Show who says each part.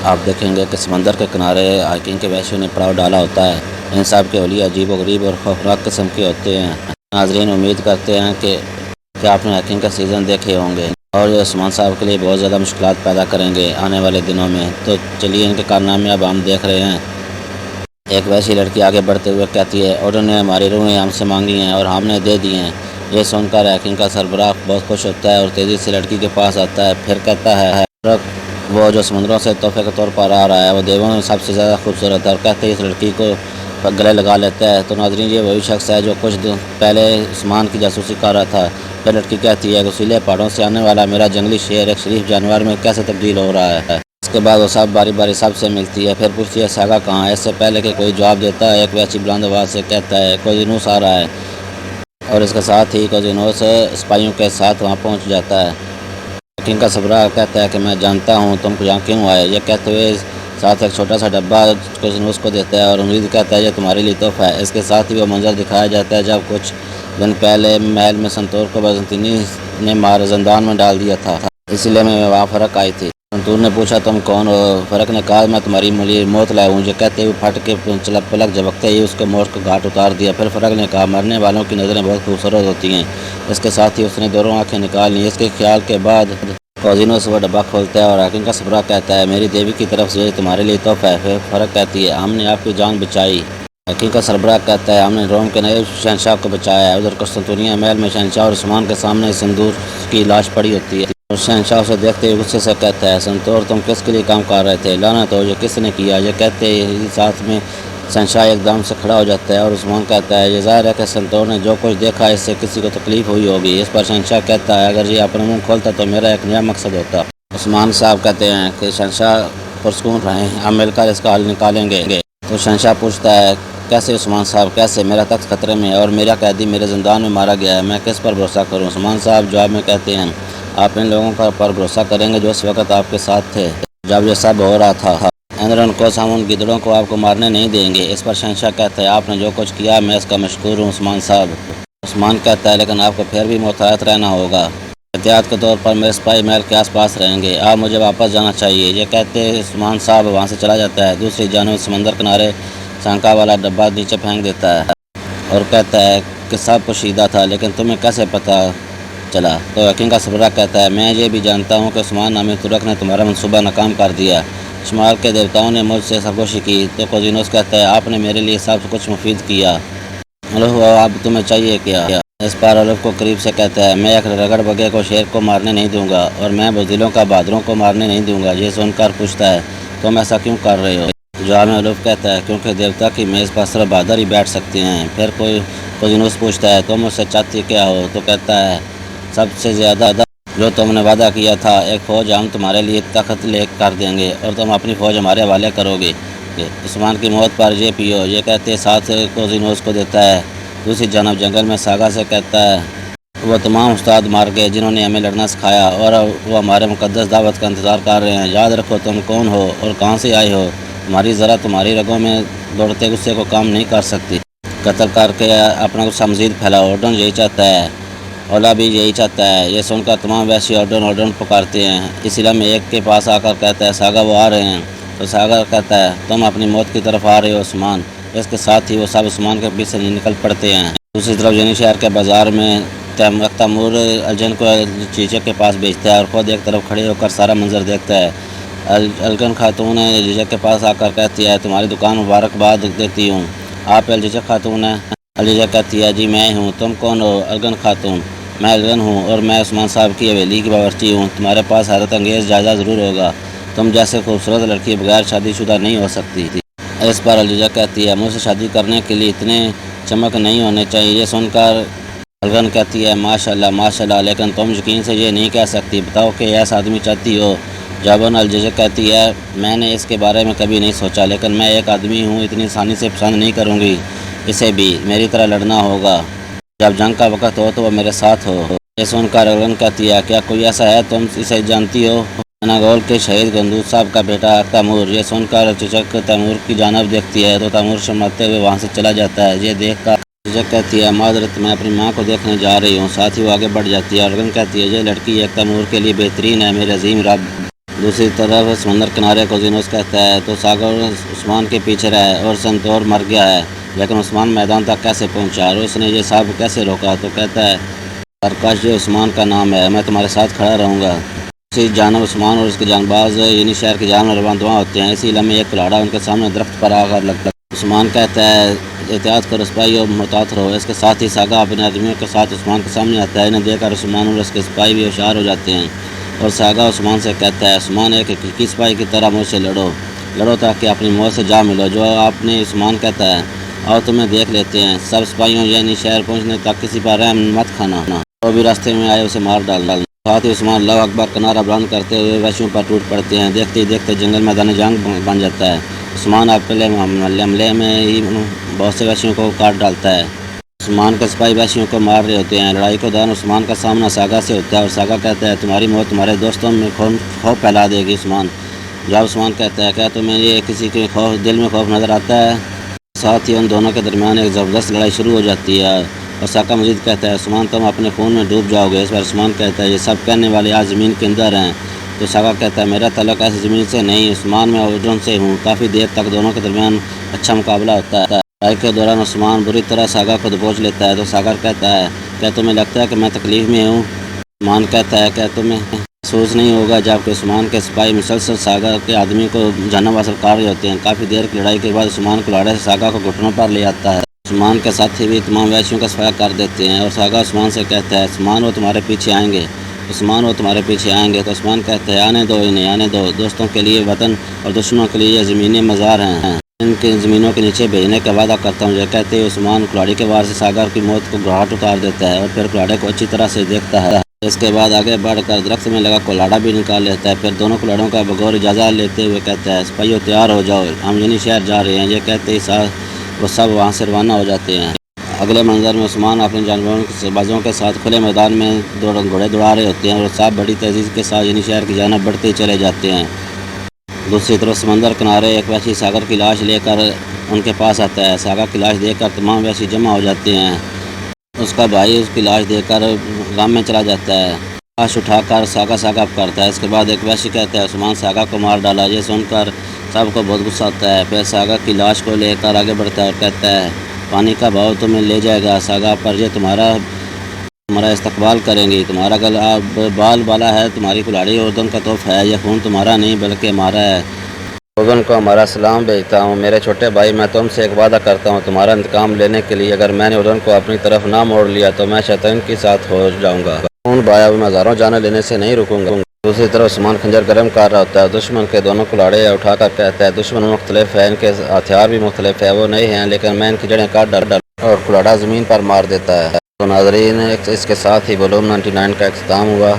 Speaker 1: آپ دیکھیں گے کہ سمندر کے کنارے ہائکنگ کے وحشیوں نے پڑاؤ ڈالا ہوتا ہے۔ ان سب کے حلیے عجیب و غریب اور خوفناک قسم کے ہوتے ہیں۔ ناظرین امید کرتے ہیں کہ آپ نے ہائکنگ کا سیزن دیکھے ہوں گے اور یہ عثمان صاحب کے لیے بہت زیادہ مشکلات پیدا کریں گے آنے والے دنوں میں۔ تو چلیے ان کے کارنامے اب ہم دیکھ رہے ہیں۔ ایک ویسی لڑکی آگے بڑھتے ہوئے کہتی ہے، انہوں نے ہماری روحیں ہم سے مانگی ہیں اور ہم نے دے دی ہیں۔ یہ سن کر ہائکنگ کا سربراہ بہت خوش ہوتا ہے اور تیزی سے لڑکی کے پاس آتا ہے، پھر کہتا ہے وہ جو سمندروں سے تحفے کے طور پر آ رہا ہے وہ دیووں میں سب سے زیادہ خوبصورت ہے، اور کہتے ہی اس لڑکی کو گلے لگا لیتا ہے۔ تو ناظرین یہ وہی شخص ہے جو کچھ دن پہلے عثمان کی جاسوسی کر رہا تھا۔ پھر لڑکی کہتی ہے، غسیلے پہاڑوں سے آنے والا میرا جنگلی شیر ایک شریف جانور میں کیسے تبدیل ہو رہا ہے۔ اس کے بعد وہ سب باری باری سب سے ملتی ہے، پھر پوچھتی ہے ساگا کہاں ہے۔ اس سے پہلے کہ کوئی جواب دیتا ہے ایک ویسی بلند آواز سے کہتا ہے، کوزینوس آ رہا ہے، اور اس کے ساتھ ہی کوزینوس سپاہیوں کے ساتھ وہاں پہنچ جاتا ہے۔ ہائکنگ کا سربراہ کہتا ہے کہ میں جانتا ہوں تم یہاں کیوں آئے۔ یہ کہتے ہوئے ساتھ ایک چھوٹا سا ڈبہ کوزینوس کو دیتا ہے اور امید کہتا ہے یہ تمہارے لیے تحفہ ہے۔ اس کے ساتھ ہی وہ منظر دکھایا جاتا ہے جب کچھ دن پہلے محل میں سنتور کو بیزنطینی نے مار زندان میں ڈال دیا تھا، اسی لیے میں وہاں فرق آئی تھی۔ سنتور نے پوچھا تم کون ہو؟ فرق نے کہا میں تمہاری موت لائے ہوں۔ یہ کہتے ہوئے پھٹ کے پلک جھپکتے ہی اس کو موت کا گھاٹ اتار دیا۔ پھر فرق نے کہا مرنے والوں کی نظریں بہت خوبصورت ہوتی ہیں۔ اس کے ساتھ ہی اس نے دونوں آنکھیں نکال لیں۔ اس کے خیال کے بعد کوزینوس وہ ڈبہ کھولتا ہے اور ہائکنگ کا سربراہ کہتا ہے میری دیوی کی طرف سے یہ تمہارے لیے تحفہ ہے۔ پھر فرق کہتی ہے ہم نے آپ کی جان بچائی۔ ہائکنگ کا سربراہ کہتا ہے ہم نے روم کے نئے شہنشاہ کو بچایا ہے۔ ادھر قسطنطنیہ محل میں شہنشاہ اور عثمان کے سامنے سندور کی لاش پڑی ہوتی ہے، اور شہنشاہ اسے دیکھتے ہوئے غصے سے کہتا ہے سنتور تم کس کے لیے کام کر رہے تھے؟ لعنت ہو، یہ کس نے کیا؟ یہ کہتے ہی ساتھ میں شہنشاہ ایک دم سے کھڑا ہو جاتا ہے اور عثمان کہتا ہے یہ ظاہر ہے کہ سنتور نے جو کچھ دیکھا اس سے کسی کو تکلیف ہوئی ہوگی۔ اس پر شہنشاہ کہتا ہے اگر یہ اپنا منہ کھولتا تو میرا ایک نیا مقصد ہوتا۔ عثمان صاحب کہتے ہیں کہ شہنشاہ پرسکون رہیں، ہم مل کر اس کا حل نکالیں گے۔ تو شہنشاہ پوچھتا ہے کیسے عثمان صاحب کیسے؟ میرا تخت خطرے میں ہے اور میرا قیدی میرے زندان میں مارا گیا ہے، میں کس پر بھروسہ کروں؟ عثمان صاحب جواب میں کہتے ہیں آپ ان لوگوں پر بھروسہ کریں گے جو اس وقت آپ کے ساتھ تھے جب یہ سب ہو رہا تھا۔ اندرن کو ہم ان گدڑوں کو آپ کو مارنے نہیں دیں گے۔ اس پر شہنشاہ کہتا ہے آپ نے جو کچھ کیا میں اس کا مشکور ہوں عثمان صاحب۔ عثمان کہتا ہے لیکن آپ کو پھر بھی محتاط رہنا ہوگا، احتیاط کے طور پر میرے سپاہی محل کے آس پاس رہیں گے، آپ مجھے واپس جانا چاہیے۔ یہ کہتے عثمان صاحب وہاں سے چلا جاتا ہے، دوسری جانب سمندر کنارے شنکا والا ڈبہ نیچے پھینک دیتا ہے اور کہتا ہے کہ سب پوشیدہ تھا لیکن تمہیں کیسے پتہ چلا؟ تو ہائکنگ کا سربراہ کہتا ہے میں یہ بھی جانتا ہوں کہ عثمان نامی ترک نے تمہارا منصوبہ ناکام کر دیا، شمال کے دیوتاؤں نے مجھ سے سرگوشی کی۔ تو کوزینوس کہتا ہے آپ نے میرے لیے سب کچھ مفید کیا، اب تمہیں چاہیے کیا؟ اس پر الف کو قریب سے کہتا ہے میں ایک رگڑ بگے کو شیر کو مارنے نہیں دوں گا اور میں بزدلوں کا بہادروں کو مارنے نہیں دوں گا۔ یہ سن کر پوچھتا ہے تم ایسا کیوں کر رہے ہو؟ جواب میں الف کہتا ہے کیونکہ دیوتا کی میز پر صرف بہادر ہی بیٹھ سکتے ہیں۔ پھر کوزینوس پوچھتا ہے تم مجھ سے چاہتے کیا ہو؟ تو کہتا ہے سب سے زیادہ جو تم نے وعدہ کیا تھا، ایک فوج ہم تمہارے لیے تخت لے کر دیں گے اور تم اپنی فوج ہمارے حوالے کرو گے۔ عثمان کی موت پر یہ پیو۔ یہ کہتے ساتھ کوزینوس کو دیتا ہے۔ دوسری جانب جنگل میں ساگا سے کہتا ہے وہ تمام استاد مار گئے جنہوں نے ہمیں لڑنا سکھایا اور وہ ہمارے مقدس دعوت کا انتظار کر رہے ہیں۔ یاد رکھو تم کون ہو اور کہاں سے آئے ہو، تمہاری ذرا تمہاری رگوں میں دوڑتے غصے کو کام نہیں کر سکتی۔ قتل کر کے اپنا غصہ مزید پھیلاؤ، اردن یہی چاہتا ہے، اولا بھی یہی چاہتا ہے۔ یہ سن کر تمام ویسی اردن پکارتے ہیں۔ اسی لیے میں ایک کے پاس آ کر کہتا ہے ساگا وہ آ رہے ہیں۔ تو ساگا کہتا ہے تم اپنی موت کی طرف آ رہے ہو عثمان۔ اس کے ساتھ ہی وہ سب عثمان کے پیچھے نکل پڑتے ہیں۔ دوسری طرف جنی شہر کے بازار میں تیمور الجن کو چیچک کے پاس بھیجتا ہے اور خود ایک طرف کھڑے ہو کر سارا منظر دیکھتا ہے۔ الجن خاتون چیچک کے پاس آ کر کہتی ہے تمہاری دکان مبارکباد دیتی ہوں، آپ الجن خاتون ہیں؟ الجن کہتی ہے جی میں ہوں۔ تم کون ہو؟ الجن خاتون میں الجن ہوں اور میں عثمان صاحب کی حویلی کی باورچی ہوں۔ تمہارے پاس حیرت انگیز جائزہ ضرور ہوگا، تم جیسے خوبصورت لڑکی بغیر شادی شدہ نہیں ہو سکتی۔ اس پر الجن کہتی ہے مجھ سے شادی کرنے کے لیے اتنے چمک نہیں ہونے چاہیے۔ یہ سن کر الجن کہتی ہے ماشاء اللہ، لیکن تم یقین سے یہ نہیں کہہ سکتی، بتاؤ کہ ایسا آدمی چاہتی ہو؟ جواباً الجن کہتی ہے میں نے اس کے بارے میں کبھی نہیں سوچا، لیکن میں ایک آدمی ہوں، اتنی آسانی سے پسند نہیں کروں گی، اسے بھی میری طرح لڑنا ہوگا، جب جنگ کا وقت ہو تو وہ میرے ساتھ ہو۔ یہ سن کر الجن کہتی ہے کیا کوئی ایسا ہے تم اسے جانتی ہو؟ اناگول کے شہید گندوز صاحب کا بیٹا تیمور۔ یہ سن کر چیچک تیمور کی جانب دیکھتی ہے تو تیمور شرماتے ہوئے وہاں سے چلا جاتا ہے۔ یہ دیکھ کر چیچک کہتی ہے معذرت میں اپنی ماں کو دیکھنے جا رہی ہوں، ساتھ ہی وہ آگے بڑھ جاتی ہے۔ الجن کہتی ہے یہ لڑکی ایک تیمور کے لیے بہترین ہے میرے عظیم رب، دوسری طرف سمندر کنارے کو زینوس کہتا ہے تو ساگر عثمان کے پیچھے رہا اور سنتور مر گیا ہے، لیکن عثمان میدان تک کیسے پہنچا اور اس نے یہ سب کیسے روکا؟ تو کہتا ہے سرکش یہ عثمان کا نام ہے، میں تمہارے ساتھ کھڑا رہوں گا۔ اسی جانب عثمان اور اس کے جان باز یعنی شہر کی جان میں رواں ہوتے ہیں، اسی لمحے ایک کلاڑا ان کے سامنے درخت پر آ کر لگتا ہے۔ عثمان کہتا ہے احتیاط کرو سپاہی اور محتاط رہو۔ اس کے ساتھ ہی ساگا اپنے آدمیوں کے ساتھ عثمان کے سامنے آتا ہے، انہیں دیکھ کر عثمان اور اس کے سپاہی بھی ہوشیار ہو جاتے ہیں اور ساگا عثمان سے کہتا ہے عثمان ایک حقیقی سپاہی کی طرح مجھ سے لڑو تاکہ اپنی موت سے جا ملو۔ جو آپ نے عثمان کہتا ہے آؤ تمہیں دیکھ لیتے ہیں۔ سب سپاہیوں یعنی شہر پہنچنے تک کسی پر رحم مت کھانا، جو بھی راستے میں آئے اسے مار ڈال۔ ساتھ ہی عثمان اللہ اکبر کا نعرہ بلند کرتے ہوئے وحشیوں پر ٹوٹ پڑتے ہیں۔ دیکھتے ہی دیکھتے جنگل میدان جنگ بن جاتا ہے۔ عثمان پہلے حملے میں ہی بہت سے وحشیوں کو کاٹ ڈالتا ہے۔ عثمان کے سپاہی وحشیوں کو مار رہے ہوتے ہیں۔ لڑائی کے دوران عثمان کا سامنا ساگا سے ہوتا ہے اور ساگا کہتا ہے تمہاری موت تمہارے دوستوں میں خوف پھیلا دے گی۔ جب عثمان کہتا ہے کیا تمہیں یہ کسی کے دل میں خوف نظر آتا ہے؟ ساتھ ہی ان دونوں کے درمیان ایک زبردست لڑائی شروع ہو جاتی ہے اور ساگا مزید کہتا ہے عثمان تم اپنے خون میں ڈوب جاؤ گے۔ اس پر عثمان کہتا ہے یہ سب کہنے والے آج زمین کے اندر ہیں۔ تو ساگا کہتا ہے میرا تعلق ایسی زمین سے نہیں، عثمان میں اردن سے ہوں۔ کافی دیر تک دونوں کے درمیان اچھا مقابلہ ہوتا ہے۔ لڑائی کے دوران عثمان بری طرح ساگا کو دبوچ لیتا ہے تو ساگر کہتا ہے کیا تمہیں لگتا ہے کہ میں تکلیف میں ہوں؟ عثمان کہتا ہے کیا تمہیں محسوس نہیں ہوگا؟ جبکہ عثمان کے سپاہی مسلسل ساگا کے آدمی کو جانب حاصل کر رہے ہوتے ہیں۔ کافی دیر کی لڑائی کے بعد عثمان کلاڑے سے ساگا کو گھٹنوں پر لے آتا ہے۔ عثمان کے ساتھی بھی تمام وحشیوں کا صفایا کر دیتے ہیں اور ساگا عثمان سے کہتا ہے عثمان وہ تمہارے پیچھے آئیں گے، عثمان وہ تمہارے پیچھے آئیں گے۔ تو عثمان کہتا ہے آنے دو انہیں، آنے دو۔ دوستوں کے لیے وطن اور دشمنوں کے لیے یہ زمینیں مزار ہیں، ان کی زمینوں کے نیچے بھیجنے کا وعدہ کرتا ہوں۔ یہ کہتے ہوئے عثمان کلاڑی کے وار سے ساگر کی موت کو گھاٹ اتار دیتا ہے اور پھر کلاڑے کو اچھی طرح سے دیکھتا ہے۔ اس کے بعد آگے بڑھ کر درخت میں لگا کلاڑا بھی نکال لیتا ہے۔ پھر دونوں کلاڑوں کا بغور اجازت لیتے ہوئے کہتا ہے سپاہیوں تیار ہو جاؤ، ہم یعنی شہر جا رہے ہیں۔ یہ کہتے ہی وہ سب وہاں سے روانہ ہو جاتے ہیں۔ اگلے منظر میں عثمان اپنے جانوروں کے بازوں کے ساتھ کھلے میدان میں گھوڑے دوڑا رہے ہوتے ہیں اور سب بڑی تیزی کے ساتھ یعنی شہر کی جانب بڑھتے ہی چلے جاتے ہیں۔ دوسری طرف سمندر کنارے ایک وحشی ساگر کی لاش لے کر ان کے پاس آتا ہے۔ ساگر کی لاش دیکھ کر تمام وحشی جمع ہو جاتے ہیں۔ اس کا بھائی اس کی لاش دیکھ کر غم میں چلا جاتا ہے، لاش اٹھا کر ساگا کرتا ہے۔ اس کے بعد ایک وحشی کہتا ہے عثمان ساگا کو مار ڈالا۔ یہ سن کر سب کو بہت غصہ آتا ہے۔ پھر ساگا کی لاش کو لے کر آگے بڑھتا ہے اور کہتا ہے پانی کا بہاؤ تمہیں لے جائے گا ساگا پر، یہ تمہارا استقبال کریں گی، تمہارا گلا بال بالا ہے، تمہاری کلاڑی اردن کا تحفہ ہے، یہ خون تمہارا نہیں بلکہ ہمارا ہے۔ اردن کو ہمارا سلام بھیجتا ہوں۔ میرے چھوٹے بھائی میں تم سے ایک وعدہ کرتا ہوں تمہارا انتقام لینے کے لیے، اگر میں نے اردن کو اپنی طرف نہ موڑ لیا تو میں شیطان کے ساتھ ہو جاؤں گا، خون بہایا ہوا میں ہزاروں جانیں لینے سے نہیں رکوں گا۔ دوسری طرف عثمان خنجر گرم کر رہا ہوتا ہے، دشمن کے دونوں کلاڑے اٹھا کر کہتا ہے دشمن مختلف ہے، ان کے ہتھیار بھی مختلف ہے، وہ نئے ہیں لیکن میں ان کی جڑیں کاٹ ڈال اور کلاڑا زمین پر مار دیتا ہے۔ تو ناظرین اس کے ساتھ ہی والوم 99 کا اختتام ہوا۔